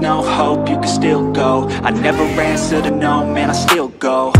no hope, you can still go. I never answer to no, man, I still go.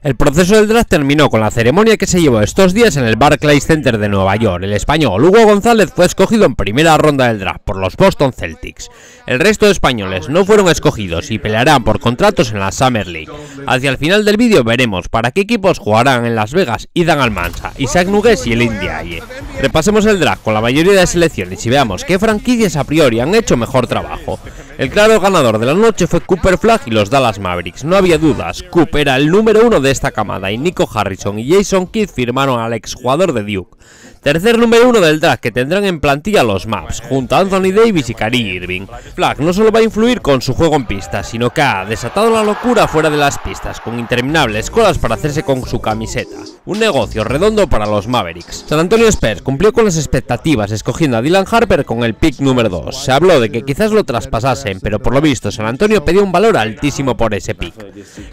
El proceso del draft terminó con la ceremonia que se llevó estos días en el Barclays Center de Nueva York. El español Hugo González fue escogido en primera ronda del draft por los Boston Celtics. El resto de españoles no fueron escogidos y pelearán por contratos en la Summer League. Hacia el final del vídeo veremos para qué equipos jugarán en Las Vegas Ethan Almansa, Isaac Nugues y el Ndiaye. Repasemos el draft con la mayoría de selecciones y veamos qué franquicias a priori han hecho mejor trabajo. El claro ganador de la noche fue Cooper Flagg y los Dallas Mavericks. No había dudas, Coop era el número 1 de esta camada y Nico Harrison y Jason Kidd firmaron al exjugador de Duke. Tercer número 1 del draft que tendrán en plantilla los Mavs, junto a Anthony Davis y Kyrie Irving. Flagg no solo va a influir con su juego en pista, sino que ha desatado la locura fuera de las pistas, con interminables colas para hacerse con su camiseta. Un negocio redondo para los Mavericks. San Antonio Spurs cumplió con las expectativas, escogiendo a Dylan Harper con el pick número 2. Se habló de que quizás lo traspasasen, pero por lo visto San Antonio pidió un valor altísimo por ese pick.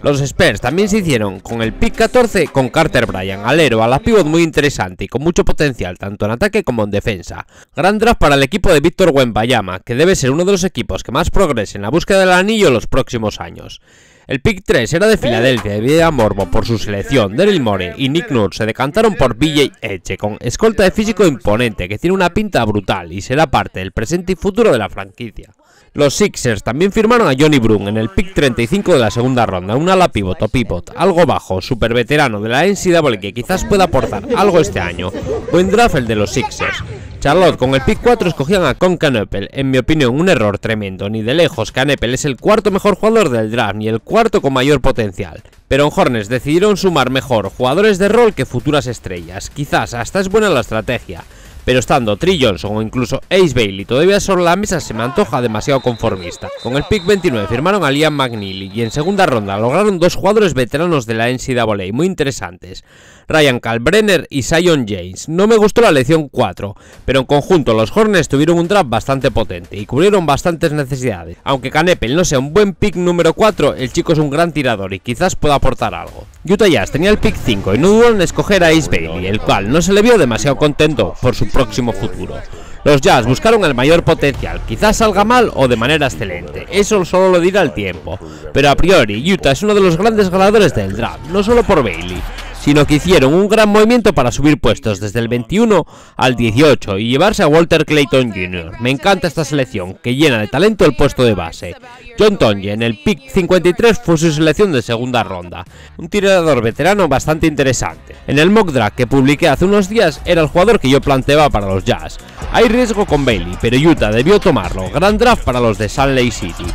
Los Spurs también se hicieron con el pick 14 con Carter Bryant, alero a la pivot muy interesante y con mucho potencial tanto en ataque como en defensa. Gran draft para el equipo de Víctor Wembanyama, que debe ser uno de los equipos que más progrese en la búsqueda del anillo en los próximos años. El pick 3 era de Filadelfia y Villa Morbo por su selección. Daryl Morey y Nick Nurse se decantaron por BJ Eche, con escolta de físico imponente que tiene una pinta brutal y será parte del presente y futuro de la franquicia. Los Sixers también firmaron a Johnny Broome en el pick 35 de la segunda ronda, un ala pivot o pivot, algo bajo, super veterano de la NCAA que quizás pueda aportar algo este año. Buen draft el de los Sixers. Charlotte con el pick 4 escogían a Con Canepel, en mi opinión un error tremendo, ni de lejos Canepel es el cuarto mejor jugador del draft ni el cuarto con mayor potencial. Pero en Hornets decidieron sumar mejor jugadores de rol que futuras estrellas, quizás hasta es buena la estrategia. Pero estando Trey Johnson o incluso Ace Bailey todavía sobre la mesa se me antoja demasiado conformista. Con el pick 29 firmaron a Liam McNeely y en segunda ronda lograron dos jugadores veteranos de la NCAA muy interesantes, Ryan Kalkbrenner y Zion James. No me gustó la elección 4, pero en conjunto los Hornets tuvieron un draft bastante potente y cubrieron bastantes necesidades. Aunque Canepel no sea un buen pick número 4, el chico es un gran tirador y quizás pueda aportar algo. Utah Jazz tenía el pick 5 y no dudó en escoger a Ace Bailey, el cual no se le vio demasiado contento por su próximo futuro. Los Jazz buscaron el mayor potencial, quizás salga mal o de manera excelente, eso solo lo dirá el tiempo, pero a priori Utah es uno de los grandes ganadores del draft, no solo por Bailey, sino que hicieron un gran movimiento para subir puestos desde el 21 al 18 y llevarse a Walter Clayton Jr. Me encanta esta selección, que llena de talento el puesto de base. John Tonje en el pick 53 fue su selección de segunda ronda, un tirador veterano bastante interesante. En el mock draft que publiqué hace unos días era el jugador que yo planteaba para los Jazz. Hay riesgo con Bailey, pero Utah debió tomarlo. Gran draft para los de Salt Lake City.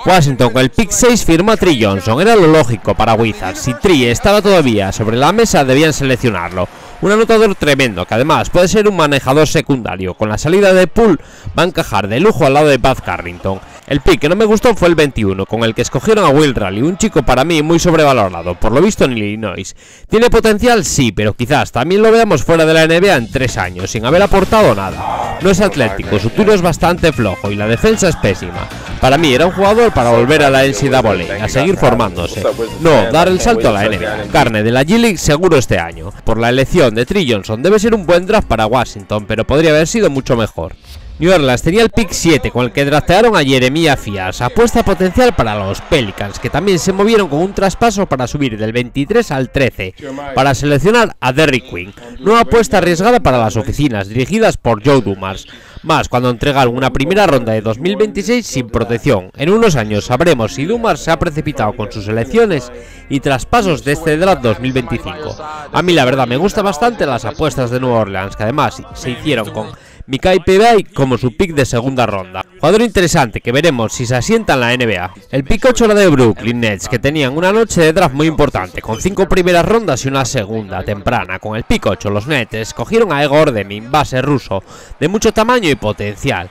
Washington con el pick 6 firmó a Trey Johnson, era lo lógico para Wizards. Si Trey estaba todavía sobre la mesa debían seleccionarlo. Un anotador tremendo que además puede ser un manejador secundario. Con la salida de Poole va a encajar de lujo al lado de Pat Carrington. El pick que no me gustó fue el 21, con el que escogieron a Will Raleigh, un chico para mí muy sobrevalorado, por lo visto en Illinois. ¿Tiene potencial? Sí, pero quizás también lo veamos fuera de la NBA en 3 años, sin haber aportado nada. No es atlético, su tiro es bastante flojo y la defensa es pésima. Para mí era un jugador para volver a la NCAA, a seguir formándose. No, dar el salto a la NBA. Carne de la G-League seguro este año. Por la elección de Trey Johnson debe ser un buen draft para Washington, pero podría haber sido mucho mejor. New Orleans tenía el pick 7 con el que draftearon a Jeremiah Fias, apuesta potencial para los Pelicans, que también se movieron con un traspaso para subir del 23 al 13 para seleccionar a Derrick Queen, nueva apuesta arriesgada para las oficinas dirigidas por Joe Dumars, más cuando entregaron una primera ronda de 2026 sin protección. En unos años sabremos si Dumars se ha precipitado con sus elecciones y traspasos de este draft 2025. A mí la verdad me gustan bastante las apuestas de New Orleans, que además se hicieron con Mikael Pevay como su pick de segunda ronda. Jugador interesante que veremos si se asienta en la NBA. El pick 8 era de Brooklyn Nets, que tenían una noche de draft muy importante, con 5 primeras rondas y una segunda temprana. Con el pick 8 los Nets escogieron a Egor Demin, base ruso, de mucho tamaño y potencial.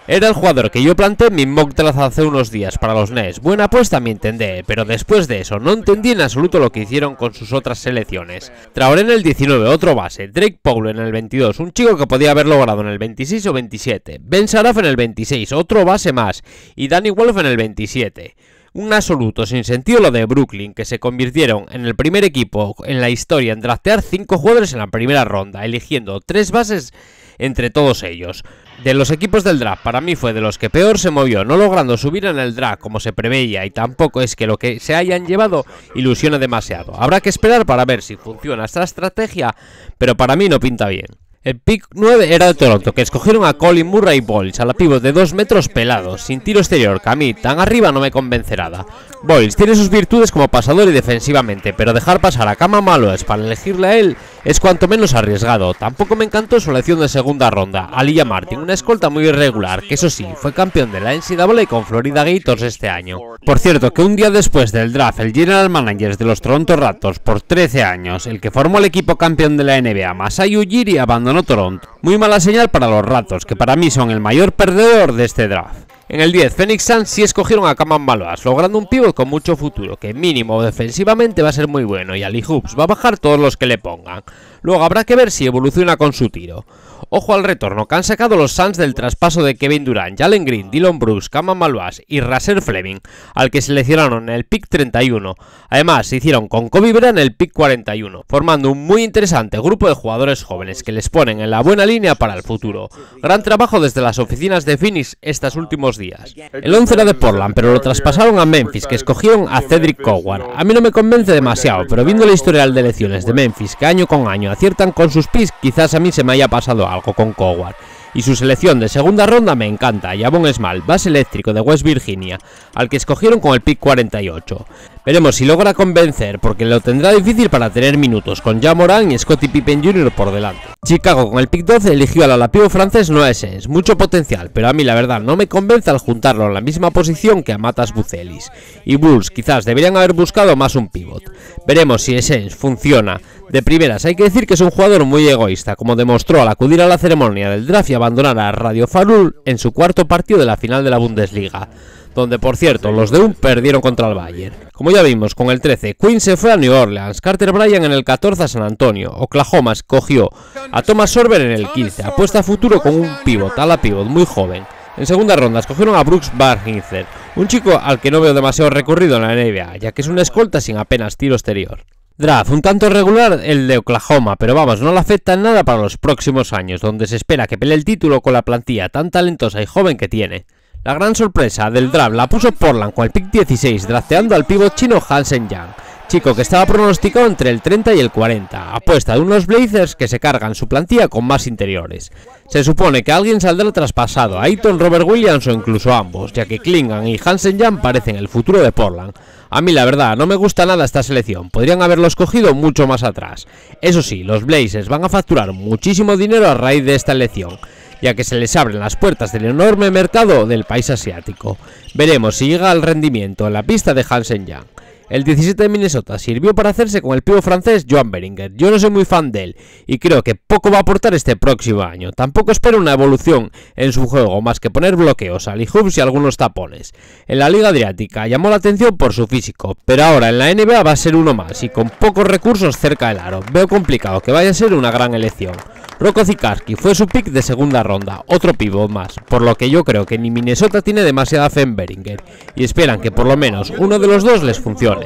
Era el jugador que yo planteé en mi mock draft hace unos días para los Nets. Buena apuesta a mi entender, pero después de eso no entendí en absoluto lo que hicieron con sus otras selecciones. Traoré en el 19, otro base. Drake Powell en el 22, un chico que podía haber logrado en el 26 o 27. Ben Saraf en el 26, otro base más. Y Danny Wolf en el 27. Un absoluto sin sentido lo de Brooklyn, que se convirtieron en el primer equipo en la historia en draftear 5 jugadores en la primera ronda, eligiendo 3 bases entre todos ellos. De los equipos del draft, para mí fue de los que peor se movió, no logrando subir en el draft como se preveía, y tampoco es que lo que se hayan llevado ilusione demasiado. Habrá que esperar para ver si funciona esta estrategia, pero para mí no pinta bien. El pick 9 era de Toronto, que escogieron a Colin Murray Boyles, a la pívot de 2 metros pelados, sin tiro exterior, que a mí tan arriba no me convence nada. Boyles tiene sus virtudes como pasador y defensivamente, pero dejar pasar a Kama Maloes para elegirle a él es cuanto menos arriesgado. Tampoco me encantó su elección de segunda ronda, Aliyah Martin, una escolta muy irregular, que eso sí, fue campeón de la NCAA con Florida Gators este año. Por cierto, que un día después del draft, el general manager de los Toronto Raptors por 13 años, el que formó el equipo campeón de la NBA, Masai Ujiri, abandonó Toronto. Muy mala señal para los Raptors, que para mí son el mayor perdedor de este draft. En el 10, Phoenix Suns sí escogieron a Kama Maloes, logrando un pívot con mucho futuro, que mínimo defensivamente va a ser muy bueno, y Ali Hoops va a bajar todos los que le pongan. Luego habrá que ver si evoluciona con su tiro. Ojo al retorno que han sacado los Suns del traspaso de Kevin Durant, Jalen Green, Dillon Brooks, Kama Maloes y Russell Fleming, al que seleccionaron en el pick 31. Además, se hicieron con Kobe Bryant en el pick 41, formando un muy interesante grupo de jugadores jóvenes que les ponen en la buena línea para el futuro. Gran trabajo desde las oficinas de Phoenix estos últimos días. El 11 era de Portland, pero lo traspasaron a Memphis, que escogieron a Cedric Coward. A mí no me convence demasiado, pero viendo la historial de elecciones de Memphis, que año con año aciertan con sus picks, quizás a mí se me haya pasado algo con Coward. Y su selección de segunda ronda me encanta, Javon Small, base eléctrico de West Virginia, al que escogieron con el pick 48. Veremos si logra convencer, porque lo tendrá difícil para tener minutos, con Ja Morant y Scottie Pippen Jr. por delante. Chicago con el pick 12 eligió al alapío francés Noah Essence, mucho potencial, pero a mí la verdad no me convence al juntarlo en la misma posición que a Matas Buzelis. Y Bulls quizás deberían haber buscado más un pívot. Veremos si Essence funciona. De primeras hay que decir que es un jugador muy egoísta, como demostró al acudir a la ceremonia del draft y abandonar a Radio Farul en su cuarto partido de la final de la Bundesliga, donde por cierto los de perdieron contra el Bayern. Como ya vimos con el 13, Quinn se fue a New Orleans, Carter Bryant en el 14 a San Antonio, Oklahoma escogió a Thomas Sorber en el 15, apuesta a futuro con un pívot, ala pívot muy joven. En segunda ronda escogieron a Brooks Barginzer, un chico al que no veo demasiado recorrido en la NBA, ya que es una escolta sin apenas tiro exterior. Draft un tanto regular el de Oklahoma, pero vamos, no le afecta en nada para los próximos años, donde se espera que pelee el título con la plantilla tan talentosa y joven que tiene. La gran sorpresa del draft la puso Portland con el pick 16, drafteando al pívot chino Hansen Yang, chico que estaba pronosticado entre el 30 y el 40, apuesta de unos Blazers que se cargan su plantilla con más interiores. Se supone que alguien saldrá traspasado, Ayton, Robert Williams o incluso ambos, ya que Klingan y Hansen Yang parecen el futuro de Portland. A mí la verdad no me gusta nada esta selección, podrían haberlo escogido mucho más atrás. Eso sí, los Blazers van a facturar muchísimo dinero a raíz de esta elección, ya que se les abren las puertas del enorme mercado del país asiático. Veremos si llega al rendimiento en la pista de Hansen Yang. El 17 de Minnesota sirvió para hacerse con el pívot francés Joan Beringer. Yo no soy muy fan de él y creo que poco va a aportar este próximo año. Tampoco espero una evolución en su juego más que poner bloqueos, alley hoops y algunos tapones. En la Liga Adriática llamó la atención por su físico, pero ahora en la NBA va a ser uno más y con pocos recursos cerca del aro. Veo complicado que vaya a ser una gran elección. Rocco Zikarski fue su pick de segunda ronda, otro pívot más, por lo que yo creo que ni Minnesota tiene demasiada fe en Beringer y esperan que por lo menos uno de los dos les funcione.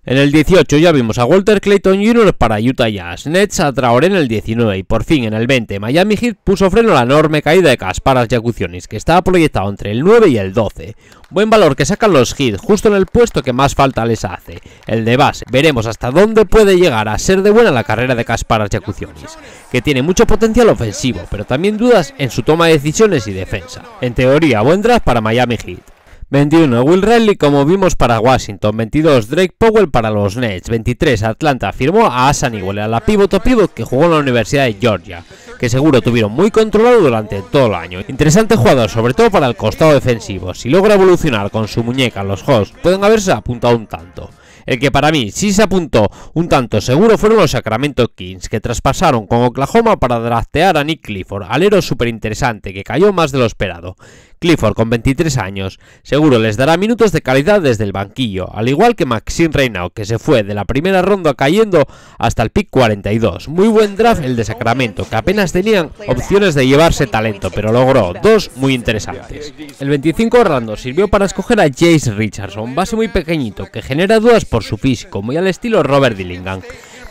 En el 18 ya vimos a Walter Clayton Jr. para Utah Jazz, Nets a Traoré en el 19 y por fin en el 20 Miami Heat puso freno a la enorme caída de Kasparas Giannis, que estaba proyectado entre el 9 y el 12. Buen valor que sacan los Heat justo en el puesto que más falta les hace, el de base. Veremos hasta dónde puede llegar a ser de buena la carrera de Kasparas Giannis, que tiene mucho potencial ofensivo, pero también dudas en su toma de decisiones y defensa. En teoría, buen draft para Miami Heat. 21 Will Riley como vimos para Washington, 22 Drake Powell para los Nets, 23 Atlanta firmó a Asan Ewell, a la pivot que jugó en la Universidad de Georgia, que seguro tuvieron muy controlado durante todo el año. Interesante jugador, sobre todo para el costado defensivo. Si logra evolucionar con su muñeca los Hawks, pueden haberse apuntado un tanto. El que para mí sí se apuntó un tanto seguro fueron los Sacramento Kings, que traspasaron con Oklahoma para draftear a Nick Clifford, alero súper interesante que cayó más de lo esperado. Clifford, con 23 años, seguro les dará minutos de calidad desde el banquillo, al igual que Maxime Reynaud, que se fue de la primera ronda cayendo hasta el pick 42. Muy buen draft el de Sacramento, que apenas tenían opciones de llevarse talento, pero logró dos muy interesantes. El 25 Orlando sirvió para escoger a Jace Richardson, base muy pequeñito, que genera dudas por su físico, muy al estilo Robert Dillingham.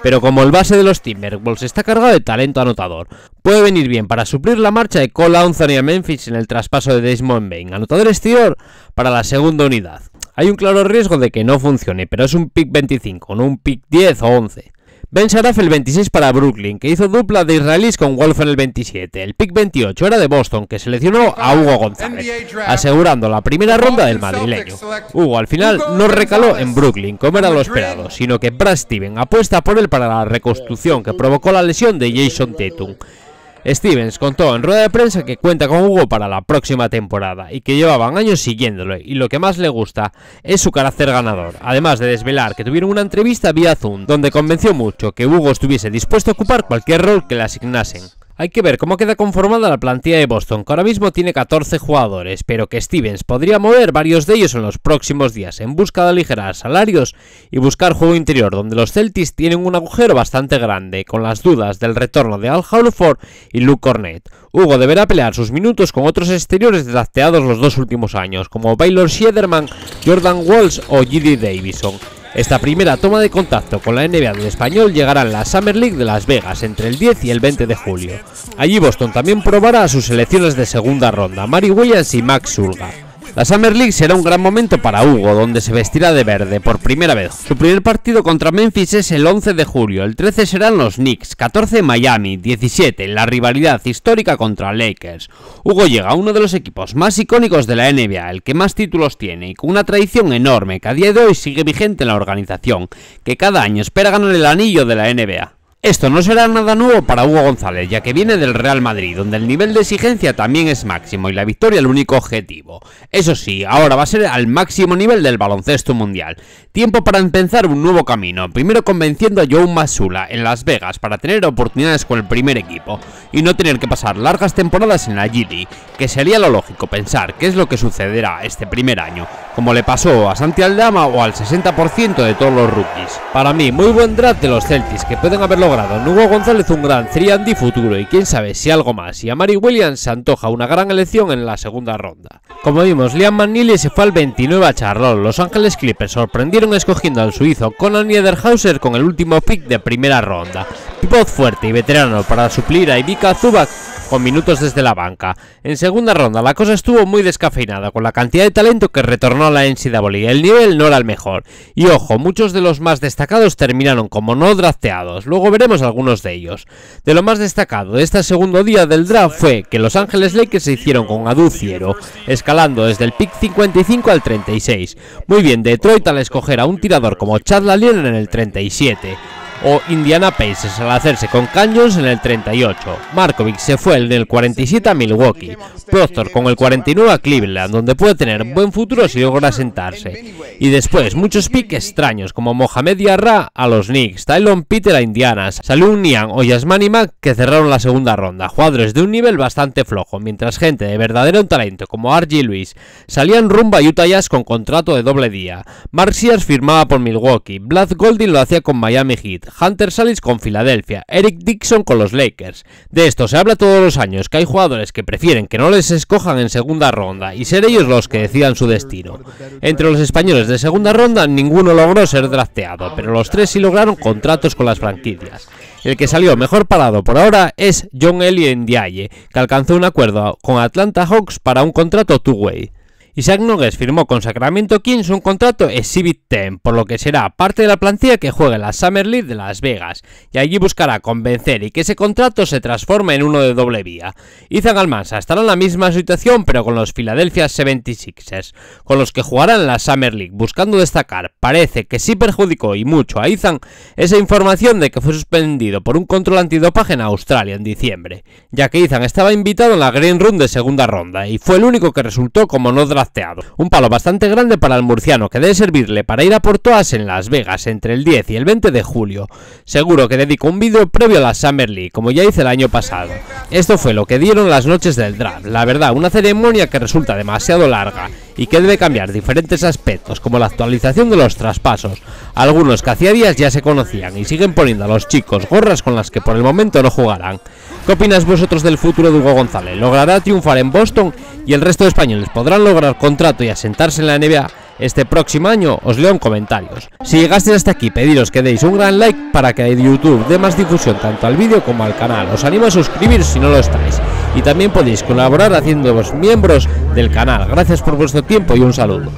pero como el base de los Timberwolves está cargado de talento anotador, puede venir bien para suplir la marcha de Cole Anthony a Memphis en el traspaso de Desmond Bane, anotador exterior para la segunda unidad. Hay un claro riesgo de que no funcione, pero es un pick 25, no un pick 10 o 11. Ben Sharaf el 26 para Brooklyn, que hizo dupla de israelíes con Wolf en el 27. El pick 28 era de Boston, que seleccionó a Hugo González, asegurando la primera ronda del madrileño. Hugo al final no recaló en Brooklyn, como era lo esperado, sino que Brad Stevens apuesta por él para la reconstrucción que provocó la lesión de Jason Tatum. Stevens contó en rueda de prensa que cuenta con Hugo para la próxima temporada y que llevaban años siguiéndolo, y lo que más le gusta es su carácter ganador, además de desvelar que tuvieron una entrevista vía Zoom donde convenció mucho que Hugo estuviese dispuesto a ocupar cualquier rol que le asignasen. Hay que ver cómo queda conformada la plantilla de Boston, que ahora mismo tiene 14 jugadores, pero que Stevens podría mover varios de ellos en los próximos días en busca de aligerar salarios y buscar juego interior, donde los Celtics tienen un agujero bastante grande, con las dudas del retorno de Al Horford y Luke Kornet. Hugo deberá pelear sus minutos con otros exteriores drafteados los dos últimos años, como Baylor Schiederman, Jordan Walls o J.D. Davison. Esta primera toma de contacto con la NBA del español llegará en la Summer League de Las Vegas entre el 10 y el 20 de julio. Allí Boston también probará a sus selecciones de segunda ronda, Mari Williams y Max Sulga. La Summer League será un gran momento para Hugo, donde se vestirá de verde por primera vez. Su primer partido contra Memphis es el 11 de julio, el 13 serán los Knicks, 14 Miami, 17 la rivalidad histórica contra Lakers. Hugo llega a uno de los equipos más icónicos de la NBA, el que más títulos tiene y con una tradición enorme que a día de hoy sigue vigente en la organización, que cada año espera ganar el anillo de la NBA. Esto no será nada nuevo para Hugo González, ya que viene del Real Madrid, donde el nivel de exigencia también es máximo y la victoria el único objetivo. Eso sí, ahora va a ser al máximo nivel del baloncesto mundial. Tiempo para empezar un nuevo camino, primero convenciendo a Joe Mazzulla en Las Vegas para tener oportunidades con el primer equipo y no tener que pasar largas temporadas en la G-League, que sería lo lógico pensar qué es lo que sucederá este primer año, como le pasó a Santi Aldama o al 60% de todos los rookies. Para mí, muy buen draft de los Celtics, que pueden haber logrado en Hugo González un gran 3&D futuro y quién sabe si algo más, y a Mari Williams se antoja una gran elección en la segunda ronda. Como vimos, Liam McNeely se fue al 29 a Charlotte. Los Ángeles Clippers sorprendieron escogiendo al suizo Conan Niederhauser con el último pick de primera ronda, pivot fuerte y veterano para suplir a Ivica Zubac con minutos desde la banca. En segunda ronda la cosa estuvo muy descafeinada con la cantidad de talento que retornó a la NCAA. El nivel no era el mejor y ojo, muchos de los más destacados terminaron como no drafteados. Luego veremos algunos de ellos. De lo más destacado de este segundo día del draft fue que Los Ángeles Lakers se hicieron con Adu Ciero, escalando desde el pick 55 al 36. Muy bien Detroit al escoger a un tirador como Chad Lalien en el 37. O Indiana Pacers al hacerse con Cam Jones en el 38. Markovic se fue en el 47 a Milwaukee. Proctor con el 49 a Cleveland, donde puede tener buen futuro si logra sentarse. Y después muchos picks extraños como Mohamed Diarra a los Knicks, Tylon Peter a Indiana, Salum Niang o Yasmani Mack que cerraron la segunda ronda. Jugadores de un nivel bastante flojo, mientras gente de verdadero talento como R.J. Lewis salían rumbo a Utah Jazz con contrato de doble día. Mark Sears firmaba por Milwaukee, Brad Golding lo hacía con Miami Heat, Hunter Sallis con Filadelfia, Eric Dixon con los Lakers. De esto se habla todos los años, que hay jugadores que prefieren que no les escojan en segunda ronda y ser ellos los que decidan su destino. Entre los españoles de segunda ronda ninguno logró ser drafteado, pero los tres sí lograron contratos con las franquicias. El que salió mejor parado por ahora es John Elliott Ndiaye, que alcanzó un acuerdo con Atlanta Hawks para un contrato two-way. Isaac Nogues firmó con Sacramento Kings un contrato Exhibit 10, por lo que será parte de la plantilla que juegue en la Summer League de Las Vegas, y allí buscará convencer y que ese contrato se transforme en uno de doble vía. Ethan Almanza estará en la misma situación pero con los Philadelphia 76ers, con los que jugará en la Summer League, buscando destacar. Parece que sí perjudicó y mucho a Ethan esa información de que fue suspendido por un control antidopaje en Australia en diciembre, ya que Ethan estaba invitado en la Green Room de segunda ronda y fue el único que resultó como no drafteado. Un palo bastante grande para el murciano que debe servirle para ir a por todas en Las Vegas entre el 10 y el 20 de julio. Seguro que dedico un vídeo previo a la Summer League, como ya hice el año pasado. Esto fue lo que dieron las noches del draft. La verdad, una ceremonia que resulta demasiado larga y que debe cambiar diferentes aspectos, como la actualización de los traspasos, algunos que hacía días ya se conocían y siguen poniendo a los chicos gorras con las que por el momento no jugarán. ¿Qué opináis vosotros del futuro de Hugo González? ¿Logrará triunfar en Boston y el resto de españoles podrán lograr contrato y asentarse en la NBA? este próximo año, os leo en comentarios. Si llegasteis hasta aquí, pediros que deis un gran like para que YouTube dé más difusión tanto al vídeo como al canal. Os animo a suscribiros si no lo estáis. Y también podéis colaborar haciéndoos miembros del canal. Gracias por vuestro tiempo y un saludo.